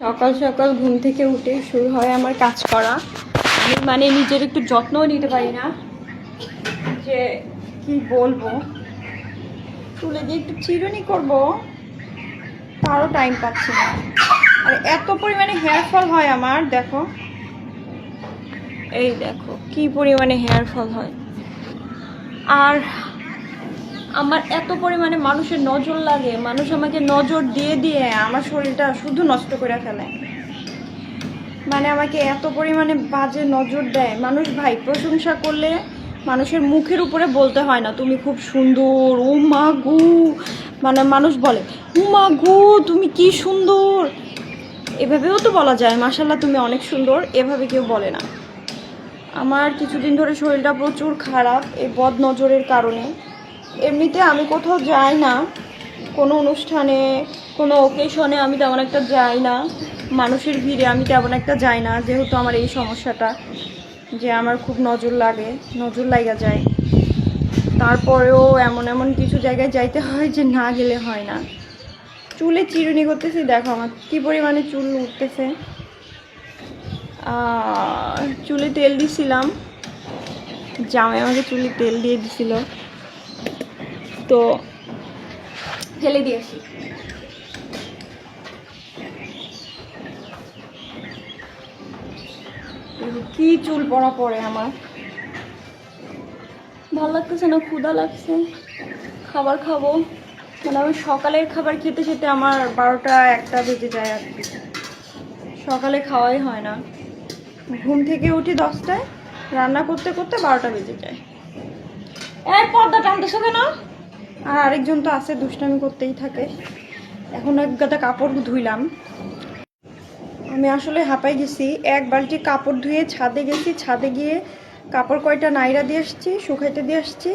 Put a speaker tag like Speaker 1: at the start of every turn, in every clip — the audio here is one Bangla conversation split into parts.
Speaker 1: সকাল সকাল ঘুম থেকে উঠে শুরু হয় আমার কাজ করা। আমি মানে নিজের একটু যত্নও নিতে পারি না, যে কি বলবো, চুলে দিয়ে একটু চিরুনি করব তারও টাইম পাচ্ছি না। আর এত পরিমাণে হেয়ার ফল হয় আমার, দেখো এই দেখো কি পরিমাণে হেয়ার ফল হয়। আর আমার এত পরিমাণে মানুষের নজর লাগে, মানুষ আমাকে নজর দিয়ে দিয়ে আমার শরীরটা শুধু নষ্ট করে ফেলে। মানে আমাকে এত পরিমাণে বাজে নজর দেয় মানুষ। ভাই, প্রশংসা করলে মানুষের মুখের উপরে বলতে হয় না তুমি খুব সুন্দর, ও মা গু, মানে মানুষ বলে ও মা গু তুমি কি সুন্দর, এভাবেও তো বলা যায় মাশাআল্লাহ তুমি অনেক সুন্দর, এভাবে কেউ বলে না। আমার কিছুদিন ধরে শরীরটা প্রচুর খারাপ এই বদ নজরের কারণে। এমনিতে আমি কোথাও যাই না, কোনো অনুষ্ঠানে কোনো ওকেশনে আমি তেমন একটা যাই না, মানুষের ভিড়ে আমি তেমন একটা যাই না, যেহেতু আমার এই সমস্যাটা যে আমার খুব নজর লাগা যায়। তারপরেও এমন এমন কিছু জায়গায় যাইতে হয় যে না গেলে হয় না। চুলে চিরুনি করতেছি, দেখো আমার কী পরিমাণে চুল উঠতেছে। চুলে তেল দিছিলাম, জামাই আমাকে চুলে তেল দিয়ে দিছিল, তো ফেলে দিয়েছি। কি চুল পড়া পড়ে আমার, ভালো লাগতেছে না, ক্ষুধা লাগছে, খাবার খাবো। মানে আমি সকালের খাবার খেতে খেতে আমার 12টা 1টা বেজে যায় আর কি, সকালে খাওয়াই হয় না। ঘুম থেকে উঠি 10টায়, রান্না করতে করতে 12টা বেজে যায়। এই পর্দা টানতেছো কেন? আর আরেকজন তো আছে, দুষ্টামি করতেই থাকে। এখন এক গাদা কাপড় ধুইলাম। আমি আসলে হাঁপাই গেছি, এক বালতি কাপড় ধুয়ে ছাদে গেছি, ছাদে গিয়ে কাপড় কয়টা নাইরা দিয়ে আসছি, শুকাইতে দিয়ে আসছি,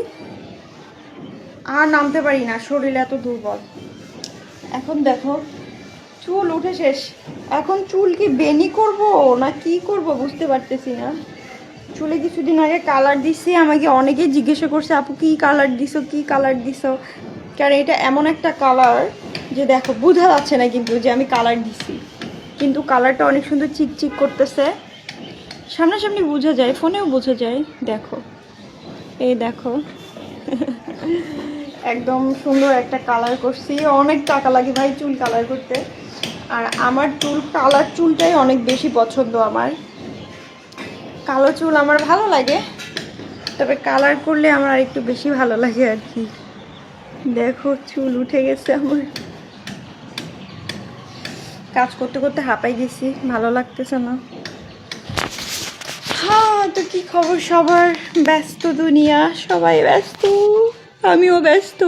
Speaker 1: আর নামতে পারি না, শরীর এত দুর্বল। এখন দেখো চুল উঠে শেষ। এখন চুল কি বেনি করব না কি করব বুঝতে পারতেছি না। চুলে কিছুদিন আগে কালার দিছি, আমাকে অনেকেই জিজ্ঞাসা করছে আপু কি কালার দিছো, কি কালার দিছো, কারণ এটা এমন একটা কালার যে দেখো বোঝা যাচ্ছে না কিন্তু যে আমি কালার দিছি, কিন্তু কালারটা অনেক সুন্দর চিকচিক করতেছে, সামনাসামনি বোঝা যায়, ফোনেও বোঝা যায়। দেখো এই দেখো একদম সুন্দর একটা কালার করছি। অনেক টাকা লাগে ভাই চুল কালার করতে, আর আমার চুল কালার চুলটাই অনেক বেশি পছন্দ। আমার কালো চুল আমার ভালো লাগে, তবে কালার করলে আমার আর একটু বেশি ভালো লাগে আর কি। দেখো চুল উঠে গেছে আমার, কাজ করতে করতে হাঁপাই গেছি, ভালো লাগতেছে না। হ্যাঁ, তো কি খবর সবার? ব্যস্ত দুনিয়া, সবাই ব্যস্ত, আমিও ব্যস্ত।